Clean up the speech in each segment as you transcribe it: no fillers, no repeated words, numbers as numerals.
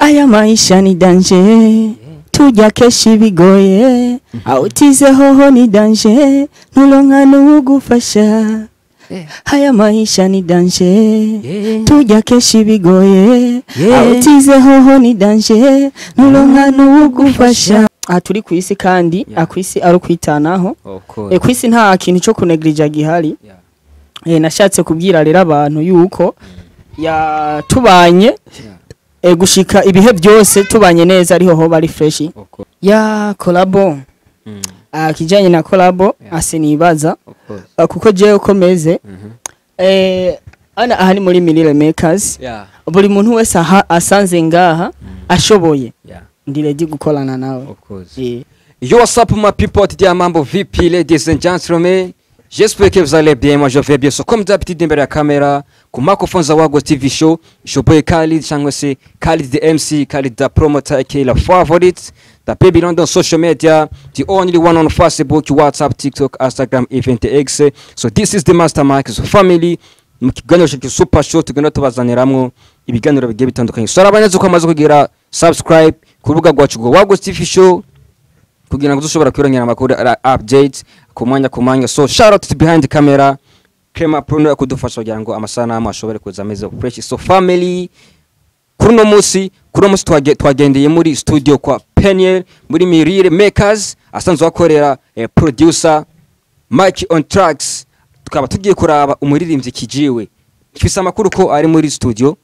aya maisha ni danje tujya keshi bigoye autize hoho ni danje nulonga nugufasha aya maisha ni danje tujya keshi bigoye autize hoho ni danje nulonga nugufasha turi ku isi kandi akwisi ari kwitanaho ku isi nta kintu cyo kunegrija gihari nashatse kubwira rero abantu yuko tubanye gushika ibihe byose tubanye neza ariho ho bari fresh ya collabo kijanye na collabo asinibaza kuko je ukomeze ana ahani muri Milile Makers buri muntu wese asanze ngaha ashoboye ndiredi gukolana nawe Yo, what's up my people, today mambo VP ladies and gentlemen. J'espère que vous allez bien, moi je vais bien. So comme d'habitude derrière la caméra, comme microphone za Wagos TV show, je boy Khalid, changwa c'est Khalid the MC, Khalid the promoter qui est la favorite, the baby London social media, the only one on Facebook, WhatsApp, TikTok, Instagram, even the X. So this is the Mastermind family. Mukiganiro cyo super show tugenda tubazaniramwo ibiganiro bigiye bitandukanye. So arabanyaze ko amaze kugira subscribe ku rubuga rwacu rwa Wagos TV show kugira ngo dushobora kwirongera amakuru updates kumanya. So shout out to behind the camera Krema Bruno kudufasha kugira ngo amasanamu ashobore kuza ameze fresh. So family kuno musi twagendeye muri studio kwa Peniel muri Milile Makers asanzwe akorera producer Mike on tracks. Tukaba tugiye kuraba umuririmbyi Kijiwe mfise amakuru ko ari muri studio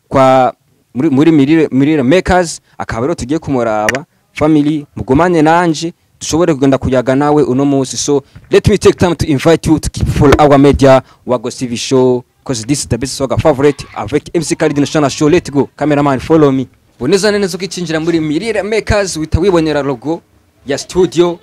kwa muri Milile Makers akaba rero tugiye kumuraba family mugumane nanje dushobore kugenda kuyaga nawe uno munsi. So let me take time to invite you to keep follow our media Wagos TV show because this is the best saga favorite avec MC Khalid National show. Let's go cameraman, follow me. Boneza nene zo kicinjira muri Milile Makers witawibonera logo ya studio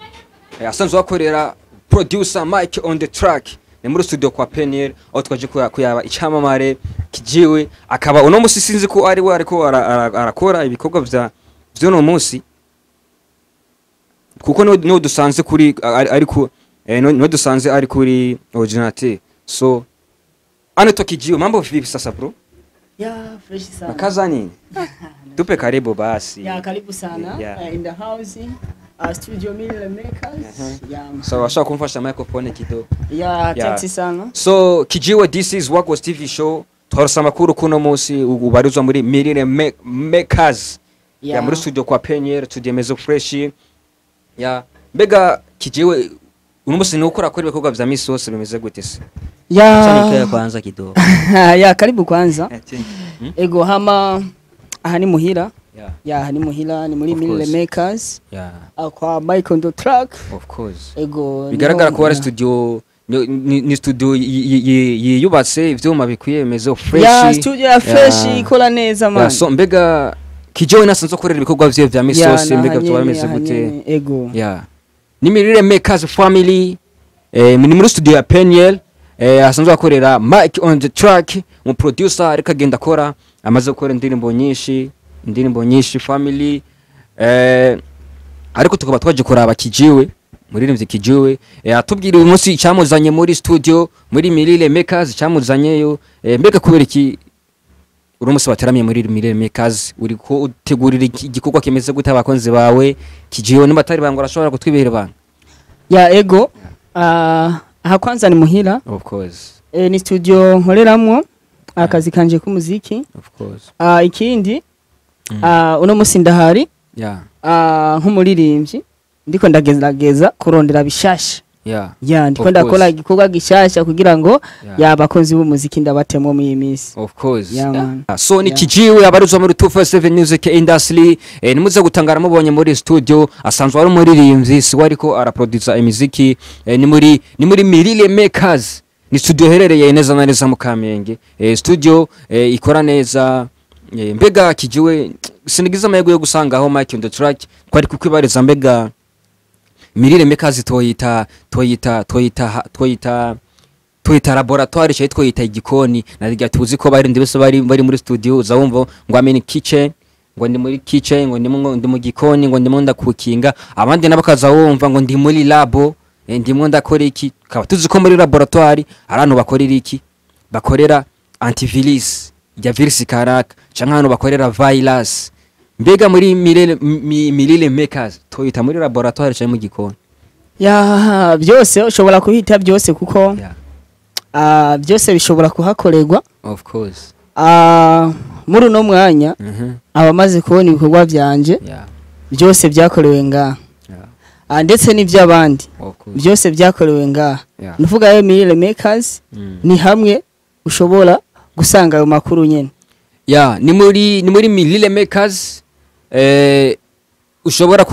asanzwe akorera producer Mike on the track ni muri studio kwa Peniel aho twaje kuyaba icyamamare Kijiwe akaba uno munsi sinzi ko ari we ariko arakora ibikorwa byo no munsi kuko no dusanze kuri ariko no dusanze ari kuri ordinateur. So anato Kijiwe mambo vipi sasa bro? Ya fresh sana. Kaza nini? Tupe karibu basi. Ya karibu sana in the house studio Milile Makers. So washaka kumfasha microphone kidogo. Thanks sana. So Kijiwe, this is Wagos TV show. Twarasa makuru kuno munsi ubarizwa muri Milile Makers. Ya muri studio kwa Peniel tudemeze fresh. Mbega Kijiwe uno munsi ni ukora kuri ibikorwa vya misi yose bimeze gute se? Cyane kwanza kidogo. Karibu kwanza. Ego hama ahani muhira. Hani muhira ni muri Milile Makers. Kwa Mike on the track. Of course. Ego bigaragara ko ari studio ni studio yubatse ivyuma bikwiye bimeze fresh. Studio fresh ikola neza man. So mbega Kijiwe nasanze korera ibikorwa vya misi yose mbega bimeze gute? Ego. Ni Milile Makers family ni muri studio ya Peniel asanzwe akorera Mike on the track mu producer ariko agenda akora amaze gukora indirimbo nyinshi family ariko tukaba twaje kuraba Kijiwe muririmbyi Kijiwe atubwira uyu munsi cyamuzanye muri studio muri Milile Makers cyamuzanyeyo mbega kubera iki urumunsi bateramiye muri Milile Makers uri ko utegurira igikorwa kimeze gute abakonzi bawe Kijiwe nibatari bango arashobora kutwibera bana ego aha kwanza ni muhira of course ni studio nkoreramwo akazi kanje k'umuziki of course ikindi uno musi ndahari nk'umuririmbyi ndiko ndagerageza kurondera bishasha ndiko ndakora igikorwa gishasha kugira ngo yabakonzi b'umuziki ndabatemo mu yimisi of course so ni Kijiwe abaruzwa muri 247 music industry nimuze gutangara mubonye muri studio asanzwe ari umuririmbyi si wariko araproducer imiziki ni muri Milile Makers ni studio herereye neza na neza mu Kamenge studio ikora neza mbega Kijiwe sinigiza amahego yo gusanga aho Mike on the track kwari kukwibariza mbega Milile Makers toyita laboratoire cyo twoyita igikoni narijya tuzi ko bari ndibese bari muri studio zawumva ngo ameni kitchen ngo ndi muri kitchen ngo ndi mu gikoni ngo ndimo ndakukinga abandi nabakaza wumva ngo ndi muri labo ndimo ndakora iki kaba tuzi ko muri laboratoire arantu bakorera iki bakorera antivirus ya virus karaka canka hano bakorera virus mbega muri Milile Makers toyita muri laboratoire cyangwa mu gikoni? Ya byose ushobora kuhita byose kuko Yeah. byose bishobora kuhakorerwa. Of course. Muri uno mwanya abamaze kubona ibikorwa byanje Yeah. byose byakorewe ngaha. Yeah. Ndetse n'iby'abandi Of course. byose byakorewe ngaha. Yeah. Nuvuga yo Milile Makers ni hamwe ushobora gusanga ayo makuru nyene. Yeah, ni muri Milile Makers ushobora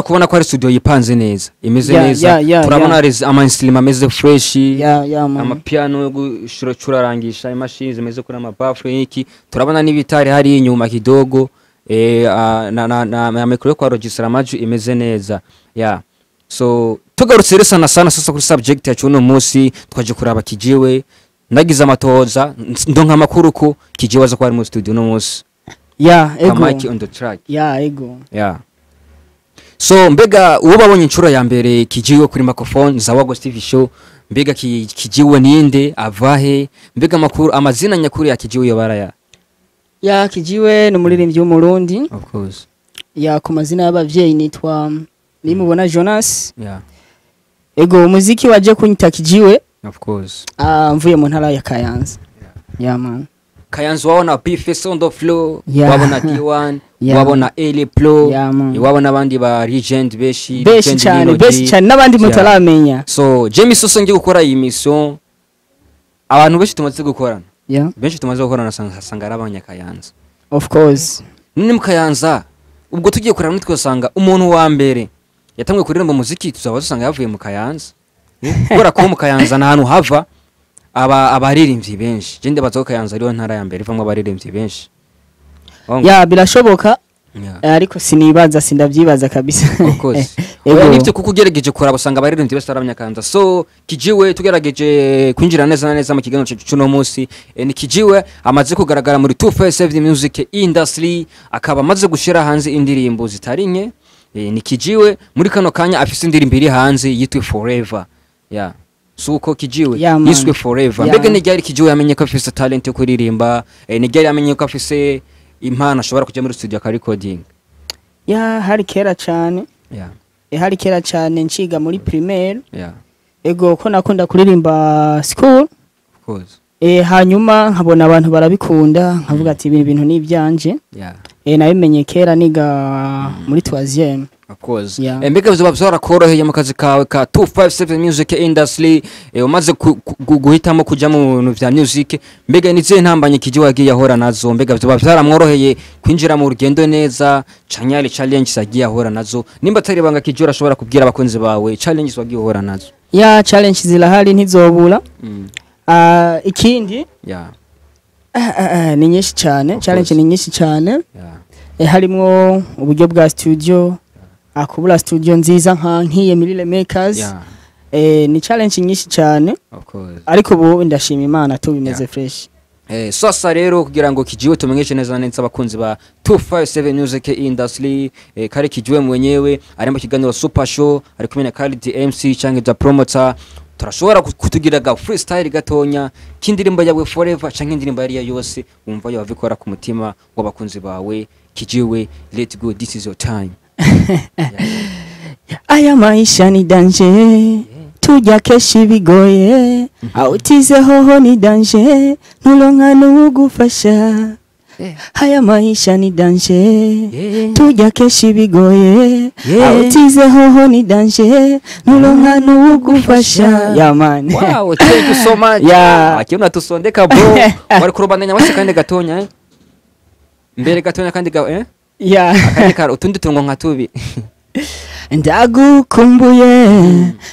kubona ko hari studio yipanze neza, imeze neza. Turabona ama instrument ameze fresh, ama piano yo gushurarangisha, imashini zimeze kuri ama baffle iki. Turabona n'ibitari hari inyuma kidogo na micro yo kwa register amaju imeze neza. Yeah. So tugarutse rero sana sasa kuri subject yacu no munsi twaje kuraba Kijiwe, ndagize amatoza ndonka makuru ko Kijiwe aza kwari mu studio no munsi. Yeah, ego. Kamaki on the track. Yeah, ego. Yeah. So mbega uwo babonye inshuro ya mbere Kijiwe kuri microphone za Wago TV show, mbega Kijiwe ninde, avahe, mbega makuru amazina nyakuri ya Kijiwe yobara ya? Ya Kijiwe ni umuririmbyi w'umurundi. Of course. Ya ku mazina y'abavyeyi nitwa Nimubona Jonas. Yeah. Ego umuziki waje kunyita Kijiwe. Of course. Mvuye mu ntara ya Kayanza. Yeah man. Kayanza wabona P-Face on the floor, Yeah. wabona D1, Yeah. wabona Ele Pro, Yeah, man. wabona abandi ba Legend beshi cyane n'abandi mutaramenya. So Jamie Soso ngiye gukora iyi mission, abantu benshi tumaze gukorana. Yeah. Benshi tumaze gukorana sanga arabanya Kayanza. Of course. Nini mu Kayanza ubwo tugiye kurana twasanga umuntu wa mbere yatamwe kuririmba muziki tuzaba dusanga yavuye mu Kayanza. Kubera ko mu Kayanza na hanu hava abaririmbyi benshi. Je ndabaza ko Kayanza ariyo ntara ya mbere ivamwe abaririmbyi benshi. Ya birashoboka. Yeah. Ariko sinibaza sindavyibaza kabisa. Of course. Oya nifite kuko ugerageje kuraba usanga abaririmbyi bose taramya Kayanza. So Kijiwe tugerageje kwinjira neza neza mu kiganiro cyacu no munsi. Ni Kijiwe amaze kugaragara muri 257 music industry, akaba amaze gushira hanze indirimbo zitarinye. Ni Kijiwe muri kano kanya afise indirimbo iri hanze yitwe Forever. Yeah. Suko Kijiwe yiswe Forever. Mbega ni ryari Kijiwe yamenye ko afise talent yo kuririmba, ni ryari yamenye ko afise impano ashobora kujya muri studio ka recording? Ya hari kera cyane. Yeah. Hari kera cyane nciga muri primaire. Yeah. Ego ko nakunda kuririmba school. Of course. Hanyuma nkabona abantu barabikunda, nkavuga ati ibi bintu ni ibyanje. Yeah. Nabimenye kera niga muri 3e. Of course. Yeah. Mbega bizoba byarakoroheye mu kazi kawe ka 257 music industry, umaze guhitamo kuja mu bintu vya music, mbega nize ntambanye Kijiwe yagiye ahora nazo, mbega bizoba byaramworoheye kwinjira mu rugendo neza, chanyale challenge zagiye ahora nazo, nimba atari banga Kijiwe ashobora kubwira abakunzi bawe challenge zagiye ahora nazo? Ya challenge zirahari ntizobura. Ikindi Yeah. ni nyinshi cyane, challenge ni nyinshi cyane. Yeah. Harimo uburyo bwa studio, akubura studio nziza nkiye Milile Makers. Yeah. Ni challenge nyinshi cyane. Of course. Ariko ubu ndashima Imana tubimeze fresh. Sasa rero kugira ngo Kijiwe tumenyeshe neza neza abakunzi ba 257 music industry, kare Kijiwe mwenyewe ari mu kiganiro Super Show, ari kumwe na Khalid MC cyangwa the promoter, turashobora kutugira ga freestyle gatonya kindirimbo yawe Forever cyangwa indirimbo yari yose wumva yo bavikora ku mutima w'abakunzi bawe. Kijiwe, let go, this is your time. Aya maisha ni danger, tujya keshi bigoye, autize hoho ni danger, nulonga nugufasha. Aya maisha ni danger, tujya keshi bigoye, autize hoho ni danger, nulonga nugufasha. Yeah man. Wow, thank you so much. Yeah. Akiona tusondeka bro. Wari kurubandanya wase kandi gatonya mbere gatonya kandi Yeah. akandi karo utundi tungo nka tubi. Ndagukumbuye,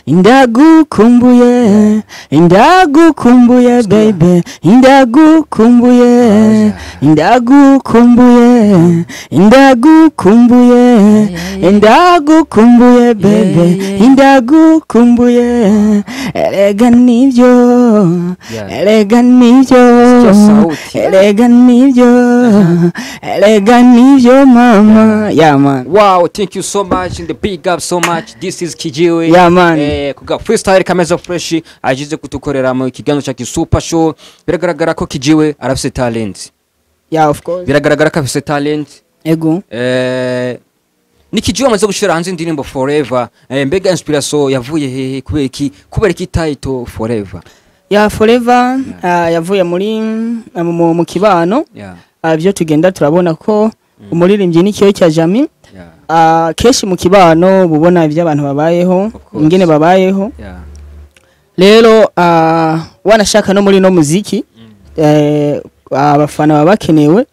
ndagukumbuye, ndagukumbuye baby, ndagukumbuye, ndagukumbuye, ndagukumbuye, ndagukumbuye baby, ndagukumbuye. Erega nibyo, erega nibyo, erega nibyo, erega nibyo mama. Yeah man. Wow, thank you so much in the big up so much. This is Kijiwe. Yeah man. Kuga freestyle kameza fresh ajize kutukorera mu kiganiro cya Super Show. Biragaragara ko Kijiwe arafise talent. Yeah, of course. Biragaragara ko afise talent. ego ni Kijiwe amaze gushira hanze indirimbo Forever, mbega inspiration yavuye hehe kubera iki title Forever? ya Forever yavuye muri mu kibano byo tugenda turabona ko umuririmbyi n'ikiyo cya Jami keshi mu kibano bubona ivyo abantu babayeho ingene babayeho rero wanashaka no muri no muziki abafana babakenewe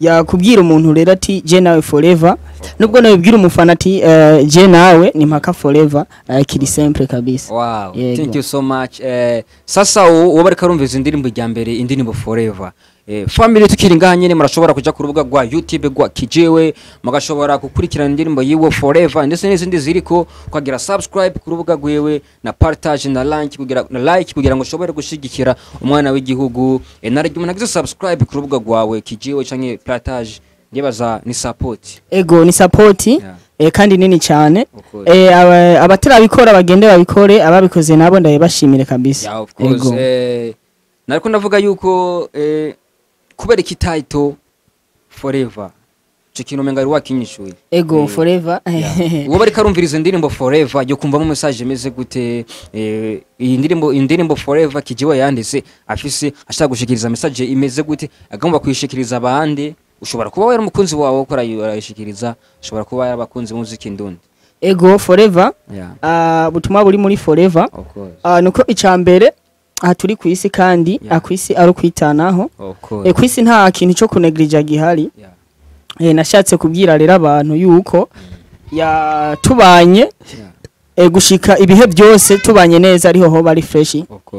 yakubwira umuntu rero ati je nawe Forever nubwo nawe bwira umufana ati je nawe ni mpaka Forever kiri simple kabisa. Wow, thank you so much. Sasa uwo bareka rumviza indirimbo ijya mbere indirimbo Forever. Family tukiri ngaha nyene murashobora kuja ku rubuga rwa YouTube rwa Kijiwe mugashobora gukurikirana indirimbo yiwe Forever ndetse n'izindi ziriko kwagira subscribe ku rubuga rwiwe na partage na like kugira ngo ushobore gushigikira umwana w'igihugu naryo umuntu agize subscribe ku rubuga rwawe Kijiwe canke partage ndibaza ni support. Ego ni support kandi nini cyane abatarabikora bagende babikore ababikoze nabo ndaye bashimire kabisa. Yeah, of course. Nariko ndavuga yuko kubera iki title Forever cyo kintu menga ari wakinyishuye ego Forever uwo bari karumviriza indirimbo Forever yo kumva mu message meze gute iyi indirimbo Forever Kijiwe yanditse afise ashaka gushikiriza message imeze gute agomba kuyishikiriza abandi ushobora kuba wari umukunzi wawe ukora yishikiriza ushobora kuba yari abakunzi muziki ndundi ego Forever butumwa buri muri Forever nuko icambere turi ku isi kandi akwisi ari kwitanaho kwisi nta kintu cyo kunegrija gihari nashatse kubwira rero abantu yuko tubanye gushika ibihe byose tubanye neza ariho ho bari fresh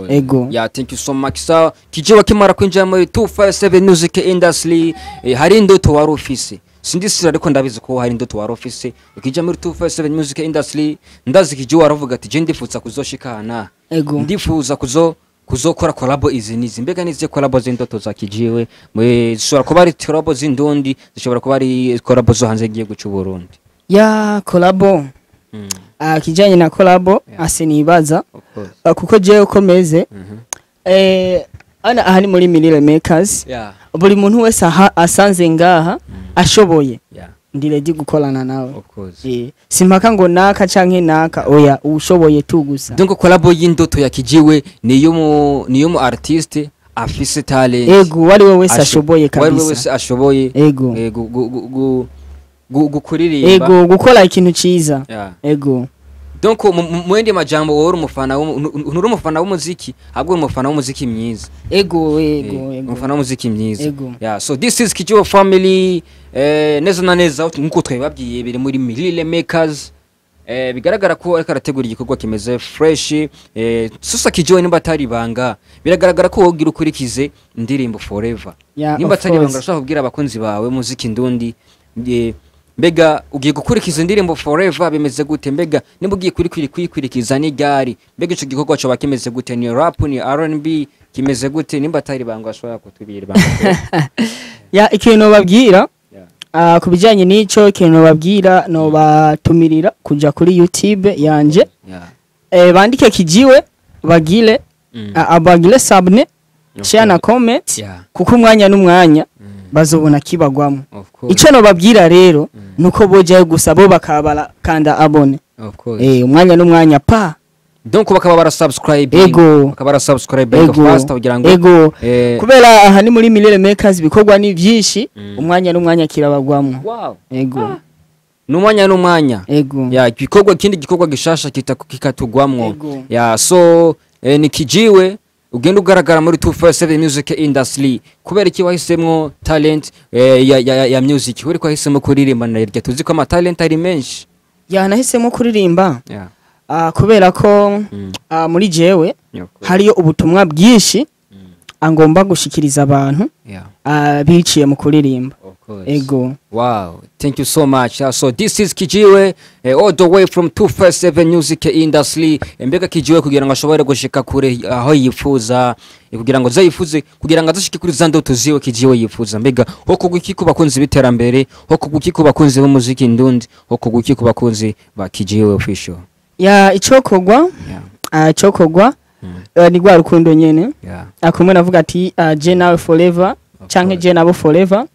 ego thank you so much. So Kijiwe kimara kwinjira muri 257 music industry hari indoto wari ufise sindisira ariko ndabizi ko hari indoto wari ufise ukija muri 257 music industry ndazi Kijiwe aravuga ati je ndifuza kuzoshikana ndifuza kuzokora collabo izi mbega nize collabo z'indoto za Kijiwe zishobora kuba ari collabo z'indundi zishobora kuba ari collabo zo hanze giye guca Burundi ya collabo kijanye na collabo asinibaza kuko je ukomeze ana ahani muri Milile Makers buri muntu wese asanze ngaha ashoboye ndi ready gukorana nawe simpaka ngo naka canke naka oya ushoboye tu gusa donc collabo y'indoto ya Kijiwe niyo mu artiste afise talent ego wari we wese ashoboye kabisa wari we wese ashoboye ego gukuririmba ego gukora ikintu ciza ego donc mwende majambo wori umufana nturi umufana w'umuziki ahubwo umufana w'umuziki myiza ego umufana w'umuziki myiza so this is Kijiwe family neza na neza nkuko twebabyiye biri muri Milile Makers bigaragara ko ariko arategura igikorwa kimeze fresh susa Kijiwe nimba atari banga biragaragara ko wogira ukurikize indirimbo Forever nimba atari banga urashaka kubwira abakunzi bawe muziki ndundi mbega ugiye gukurikiza indirimbo Forever bimeze gute mbega nimba ugiye kwikurikiza ni gari mbega ico gikorwa cyo bakimeze gute ni rap ni R&B kimeze gute nimba atari banga ashobora kutubira banga ikintu babwira kubijanye n'ico ikintu babwira no batumirira kuja kuri YouTube yanje bandike Kijiwe bagile abagile sabne share na comment kuko umwanya n'umwanya bazobona kibagwamo ico no babwira rero nuko bojaye gusa bo bakabara kanda abone umwanya n'umwanya pa donc bakaba bara subscribe bakaba subscribe fast kugira ngo kubera aha ni muri Milile Makers bikorwa ni byinshi umwanya n'umwanya kirabagwamo n'umwanya n'umwanya gikorwa kindi gikorwa gishasha kikatugwamwo so ni Kijiwe ugenda ugaragara muri 257 music industry kubera iki wahisemwo talent ya music uri kwahisemo kuririmba na irya tuzi ko ama talent ari menshi nahisemo kuririmba kubera ko muri jewe hariyo ubutumwa bwinshi angomba gushikiriza abantu biciye mu kuririmba ego wow thank you so much so this is Kijiwe all the way from 257 music industry mbega Kijiwe kugira ngo ashobore gushika kure aho yifuza kugira ngo zayifuze kugira ngo azashike kuri zandoto ziwe Kijiwe yifuza mbega ho kuguki ku bakunzi biterambere ho kuguki ku bakunzi b'umuziki ndundi ho kuguki ku bakunzi ba Kijiwe official icokogwa icokogwa ni gwa rukundo nyene akumwe navuga ati je nawe Forever canke je nabo Forever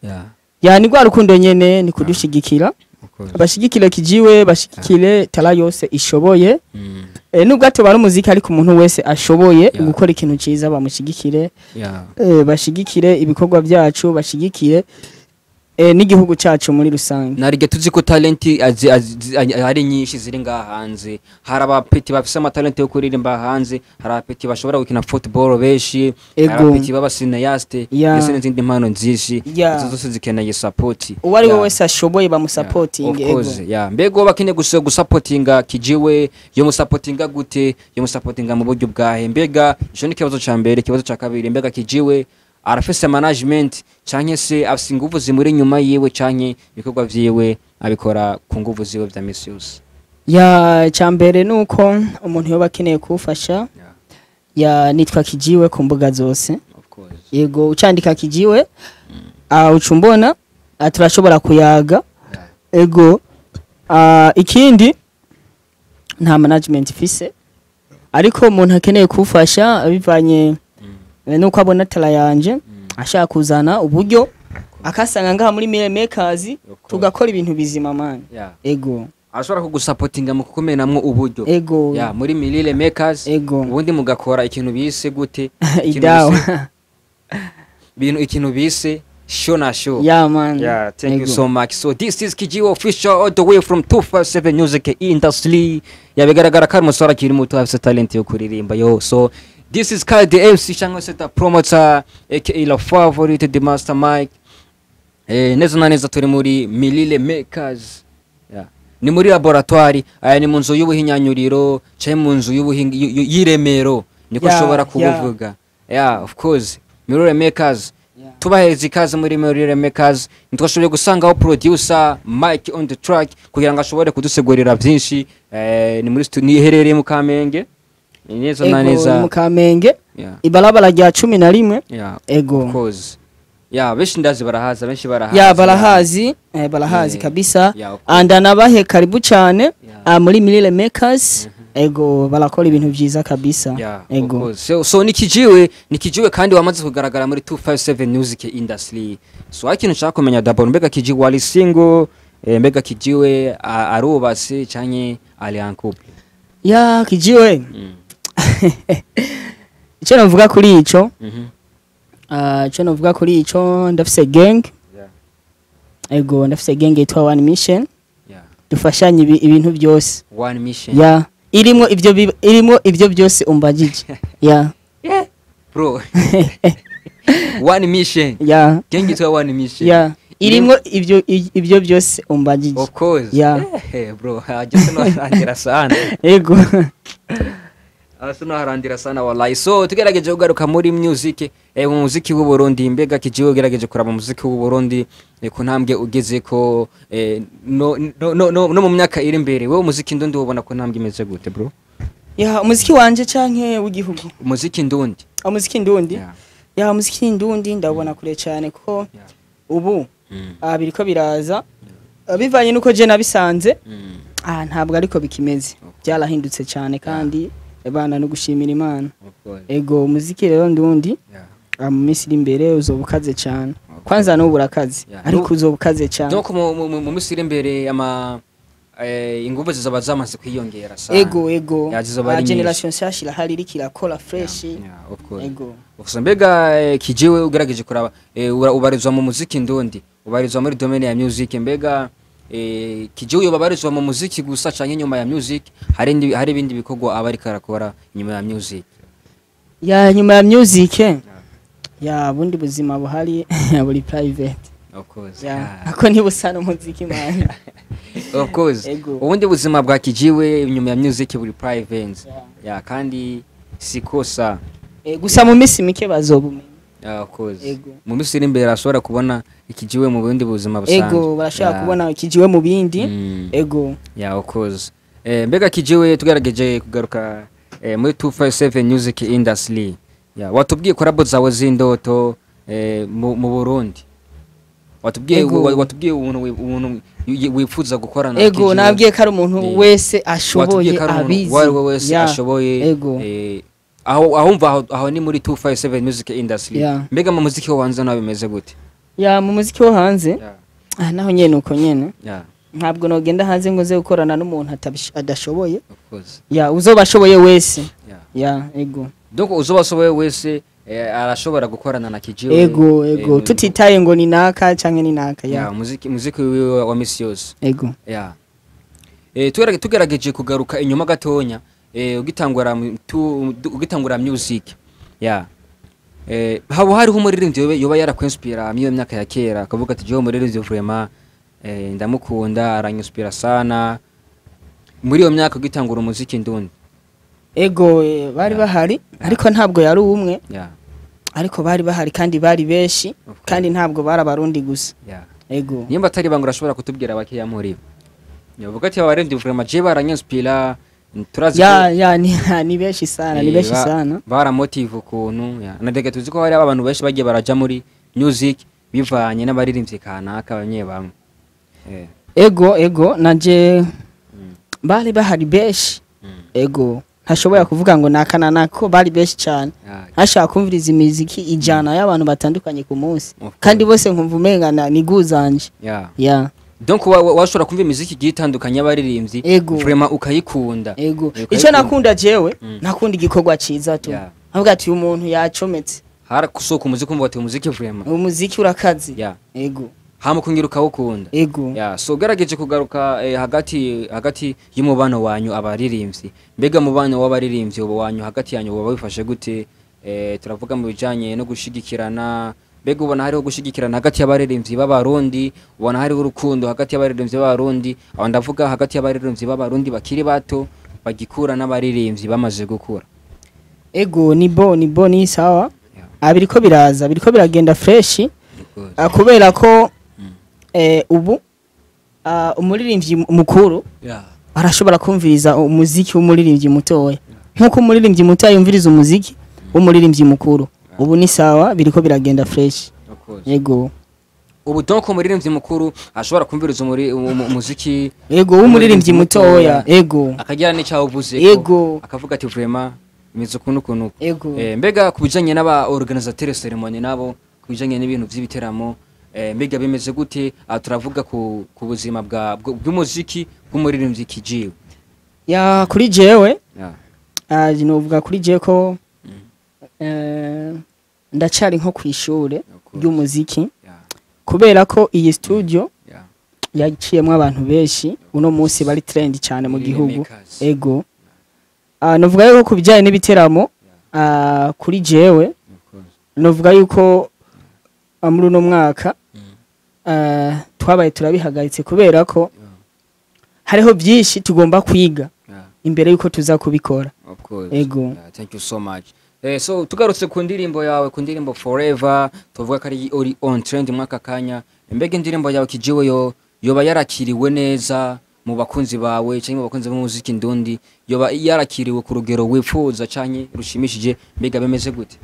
ya ni rwa rukundo nyene ni kudushigikira bashigikire kijiwe bashigikire tala yose ishoboye nubwo atobara umuziki ariko umuntu wese ashoboye gukora ikintu ciza bamushigikire bashigikire ibikorwa byacu bashigikire n'igihugu cyacu muri rusange narige tuzi ko talent ari nyinshi ziri ngaha hanze hari abapeti bafise amatalent yo kuririmba hanze hari abapeti bashobora gukina football beshi hari abapeti baba cineaste ndetse n'izindi mpano nzishi izo zose zikeneye support uwari wese ashoboye bamusupporting ego mbego bakine gusupportinga kijiwe yo musupportinga gute yo musupportinga mu buryo bwahe mbega ico ni kibazo ca mbere kibazo ca kabiri mbega kijiwe arafise management canke se afise inguvu zimuri nyuma yiwe canke ibikorwa vyiwe abikora ku nguvu ziwe vya misi yose ya cambere nuko umuntu yoba akeneye kufasha ya nitwa kijiwe ku mbuga zose yego ucandika kijiwe ucumbona turashobora kuyaga ego ikindi nta management ifise ariko umuntu akeneye kufasha bivanye nuko abona tala yanje ashaka kuzana uburyo akasanga ngaha muri Mille Makers tugakora ibintu bizima man ego ashobora kugusupportinga mu kukomenamwo uburyo ego muri Mille Makers ubundi mugakora ikintu bise gute ikintu bise show na show man thank you so much. So this is Kijiwe official all the way from 257 music industry bigaragara ko ari umusore akiri muto afite talent yo kuririmba so this is called the MC cyangwa se the promoter aka la favorite the master Mike neza na neza turi muri Mille Makers ni muri laboratoire aya ni munzu y'ubuhinyanyuriro cyangwa munzu y'iremero niko shobora kubuvuga of course Mille Makers tubaheze ikaze muri Mille Makers nitwashoboye gusangaho producer Mike on the track kugira ngo ashobore kudusegurira byinshi ni muri studio iherereye mu Kamenge neza na neza mu Kamenge ibarabara rya 11 ego of course beshi ndazi barahaza benshi barahaza barahazi kabisa andanabahe karibu cyane muri Mille Makers ego barakora ibintu byiza kabisa ego so nikijiwe kandi wamaze kugaragara muri 257 music industry so ikintu nshaka kumenya d'abord mbega kijiwe wali single mbega kijiwe arubase cyanye ali en couple kijiwe icyo navuga kuri ico ndafise gang ego ndafise gang yitwa One Mission dufashanye ibintu byose One Mission irimo ibyo byose umbagije bro One Mission gang yitwa One Mission irimo ibyo byose umbagije of course bro just no harandira sana ego harandira sana wallahi so tugerageje kugaruka muri music mu muziki w'u Burundi mbega kijiwe gerageje kuraba muziki w'u Burundi ku ntambwe ugeze ko no mu myaka iri imbere wewe muziki ndundi ubona ko ntambwe imeze gute bro umuziki wanje canke w'igihugu umuziki ndundi umuziki ndundi ndabona kure cyane ko ubu biriko biraza bivanye nuko je nabisanze ntabwo ariko bikimeze byarahindutse cyane kandi bana no gushimira Imana ego umuziki rero ndundi mu minsi iri imbere uzobukaze cyane kwanza no burakaze ariko uzobukaze cyane donc mu minsi iri imbere ingufu zizaba zamaze kwiyongera sana ego generation shashira hari ikirakora fresh ego mbega kijiwe ugerageje kuraba ubarizwa mu muziki ndundi ubarizwa muri domaine ya music mbega kijiwe ubarizwa mu muziki gusa canke nyuma ya music hari ibindi bikorwa abari karakora nyuma ya music nyuma ya music bundi buzima buhari buri private of course ako ntibusana umuziki man of course ubundi buzima bwa kijiwe nyuma ya music buri private kandi sikosa gusa mu misi mike bazobumenya of course mu misi iri imbere ashobora kubona ikijiwe mu bundi buzima busanzwe barashaka kubona ikijiwe mu bindi of course mbega kijiwe tugerageje kugaruka muri 257 music industry watubwiye korabo zawe zindoto mu Burundi watubwiye umuntu wifuza gukorana ego nabwiye ko ari umuntu wese ashoboye ashoboye aho ni muri 257 music industry mbega mu muziki wanze nawe bimeze gute ya mu muziki wo hanze Yeah. naho nyene uko nyene Yeah. ntabwo nogenda hanze ngo ze gukorana n'umuntu adashoboye Of course. ya uzoba ashoboye wese Yeah. ya ego Donc uzobasoboye wese arashobora gukorana na Kijiwe. ego tutitaye ngo ni naka canke ni naka Yeah, ya muziki wiwe wa misi yose. ego Yeah. Tugerageje kugaruka inyuma gatonya ugitangura music. Yeah. Habo hariho umuririmbyi yoba yarakwenspira miyo myaka ya kera akavuga ati jewe umuririmbyi vraiment ndamukunda aranyispira sana muri iyo myaka ugitangura umuziki ndundi. ego bari bahari ariko ntabwo yari umwe Yeah. ariko bari bahari kandi bari benshi kandi ntabwo bari abarundi gusa Yeah. ego Nimba atari bangura ashobora kutubwira abakeya muri yavuga ati abaririmbyi vraiment je baranyispira turazi ya ni benshi sana ni benshi sana baramotive ukuntu nadege tuzi ko hari abantu benshi bagiye baraja muri music bivanye n'abaririmbyi kanaka bamwe bamwe. ego naje bari bahari benshi ego ntashobora kuvuga ngo nakana nako bari benshi cyane ashaka kumviriza imiziki ijana y'abantu batandukanye ku munsi kandi bose nkumva umengana niguzanje ya donc washobora kumva imiziki igiye itandukanye y'abaririmbyi vraiment ukayikunda. ego icyo nakunda jewe nakunda igikorwa ciza tu avuga ati uyu muntu yacometse hara kusoka umuziki umva ati umuziki vraiment umuziki urakazi ego hama kungiruka ukunda ego so garageje kugaruka hagati y'umubano wanyu abaririmbyi mbega mubano w'abaririmbyi wanyu hagati yanyu baba bifashe gute turavuga mu bijanye no gushigikirana mbega ubona hariho gushigikirana hagati y'abaririmbyi b'abarundi ubona hariho urukundo hagati y'abaririmbyi b'abarundi aho ndavuga hagati y'abaririmbyi b'abarundi bakiri bato bagikura n'abaririmbyi bamaze gukura. ego ni sawa biriko biragenda fresh kubera ko ubu umuririmbyi mukuru arashobora kumviriza umuziki w'umuririmbyi mutoya nkuko umuririmbyi mutoya yumviriza umuziki w'umuririmbyi mukuru ubu ni sawa biriko biragenda fresh. Yego ubu donc umuririmbyi mukuru ashobora kumviriza umuziki w'umuririmbyi mutoya akagira n'icyaho uvuze akavuga ati vraiment imizo kunukunuko. Mbega kubijanye n'aba organisateurs ceremony nabo kubijanye n'ibintu by'ibiteramo mbega bimeze gute turavuga ku buzima bw'umuziki bw'umuririmbyi Kijiwe ya kuri jewe novuga kuri jewe ko ndacari nko kwishure ry'umuziki kubera ko iyi studio yaciyemwe abantu benshi uno munsi bari trend cyane mu gihugu. Ego novuga yuko kubijanye n'ibiteramo kuri jewe novuga yuko muri uno mwaka twabaye turabihagaritse kubera ko hariho byinshi tugomba kwiga imbere yuko tuza kubikora. Ego thank you so much. So tugarutse ku ndirimbo yawe ku ndirimbo Forever tuvuga ko ari on trend mwaka kanya mbega indirimbo yawe Kijiwe yoba yarakiriwe neza mu bakunzi bawe cyangwa mu bakunzi b'umuziki ndundi yoba yarakiriwe ku rugero wifuza cyane rushimishije mbega bemeze gute?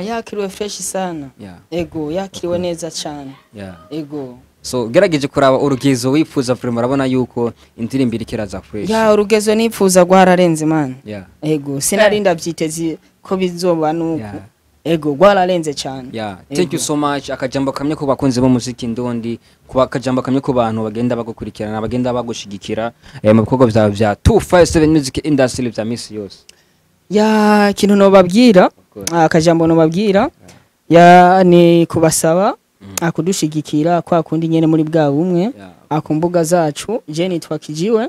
Yakiriwe fresh sana. Ego yakiriwe neza cyane. Ego so gerageje kuraba urugezo wifuza vraiment urabona yuko indirimbo irikiraza fresh. Urugezo nifuza gwararenze man. Ego sinarinda byitezi ko bizoba nuko. Ego gwararenze cyane. Thank you so much. Akajambo kamye ko bakunze b'umuziki ndundi kuba akajambo kamye ko bantu bagenda bagukurikirana bagenda bagushigikira mu bikorwa byawe bya 257 Music Industry bya misi yose. Kintu no babwira akajambo no babwira ni kubasaba akudushigikira kwa kundi nyene muri bwa bumwe akumbuga zacu je nitwa Kijiwe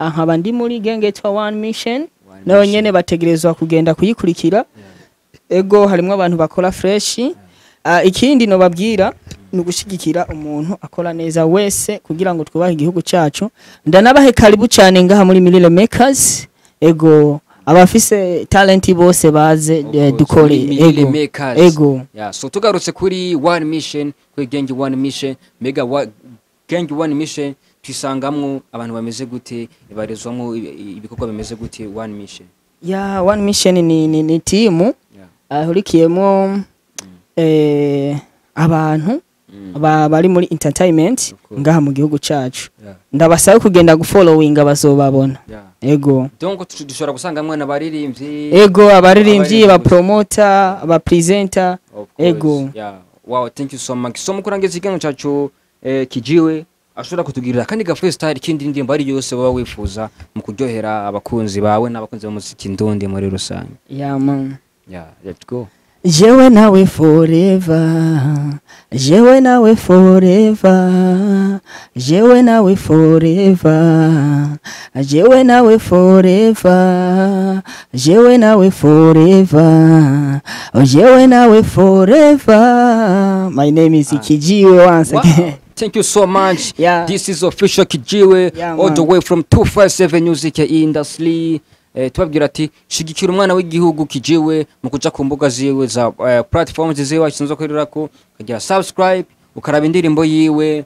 nkaba ndi muri genge twa One Mission nayo nyene bategerezwa kugenda kuyikurikira. Ego harimo abantu bakora fresh ikindi no babwira ni gushigikira umuntu akora neza wese kugira ngo twubahe igihugu cyacu. Ndanabahe karibu cyane ngaha muri Milile Makers. Ego abafise talenti bose baze dukore. Ego so tugarutse kuri One Mission kuri genge One Mission mega genge One Mission twisangamwe abantu bameze gute ibarezwamo ibikorwa bimeze gute One Mission? One Mission ni team ahurikiyemo abantu bari muri entertainment ngaha mu gihugu cyacu. Ndabasaba kugenda gufollowinga bazobabona. Ego donc dushobora gusanga mwana baririmbyi abaririmbyi ba promoter ba presenter. Ego Wow, thank you so much. So mukurangiza ikiganiro cyacu kijiwe ashobora kutugirira kandi ga freestyle kindi ndirimbo ari yose baba wifuza mu kuryohera abakunzi bawe n'abakunzi b'umuziki ndundi muri rusange. Yeah man. Yeah, let's go. Jewe nawe forever, jewe nawe forever, jewe nawe forever, jewe nawe forever, jewe nawe forever, jewe nawe forever. My name is Kijiwe once again. Thank you so much. Yeah. This is official Kijiwe, Yeah, all the way from 257 Music Industry. Tubabwira ati shigikira umwana w'igihugu Kijiwe mu kuja ku mbuga ziwe za platforms ziwe akinzo kwirira ko kagira subscribe ukaraba indirimbo yiwe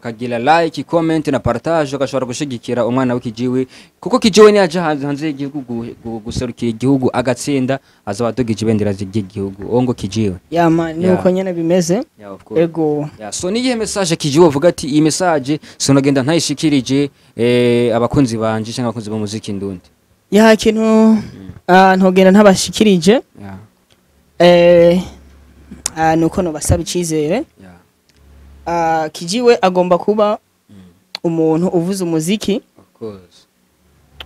kagira like comment na partage ugashobora gushigikira umwana w'ikijiwe kuko Kijiwe ni aje hanze y'igihugu guserukira igihugu agatsinda azabadogije ibendera z'igihugu ongo Kijiwe. Yeah man, nuko nyene bimeze. Yeah, of course. Ego. Yeah, so niye message Kijiwe uvuga ati iyi message sonagenda ntayishikirije abakunzi banje cyangwa abakunzi b'umuziki ndundi. Ya kintu ntogenda ntabashikirije. Nuko no basaba icizere. Kijiwe agomba kuba umuntu uvuze umuziki. Of course.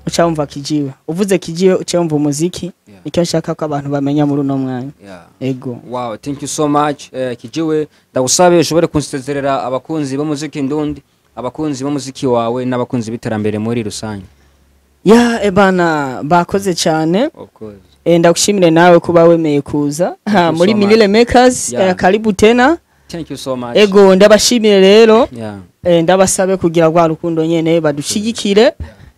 Ucamva Kijiwe. Uvuze Kijiwe ucamva umuziki. Icyo nshaka ko abantu bamenya muri uno mwanya. Ego. Wow, thank you so much. Kijiwe ndagusabe ushobore kunsezerera abakunzi b'umuziki ndundi, abakunzi b'umuziki wawe n'abakunzi biterambere muri rusange. Ya ebana bakoze cyane. Of course. Ndagushimire nawe kuba wemeye kuza muri Milile Makers. Karibu tena. Thank you so much. Ego ndabashimire rero. Yeah. Ndabasabe kugira rwa rukundo nyene badushigikire.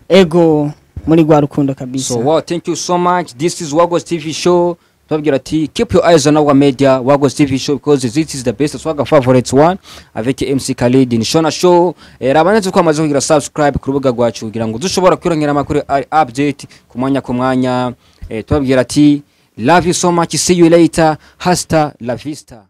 Ego muri rwa rukundo kabisa. So wow, thank you so much. This is Wagos TV show. Tubabwira ati keep your eyes on our media Wagos TV show because this is the best swagger favorite one avec MC Khalid ni Shona show. Rabaneze kwamaze kugira subscribe ku rubuga rwacu kugira ngo dushobora kwirongera amakuru update ku mwanya. Tubabwira ati love you so much, see you later, hasta la vista.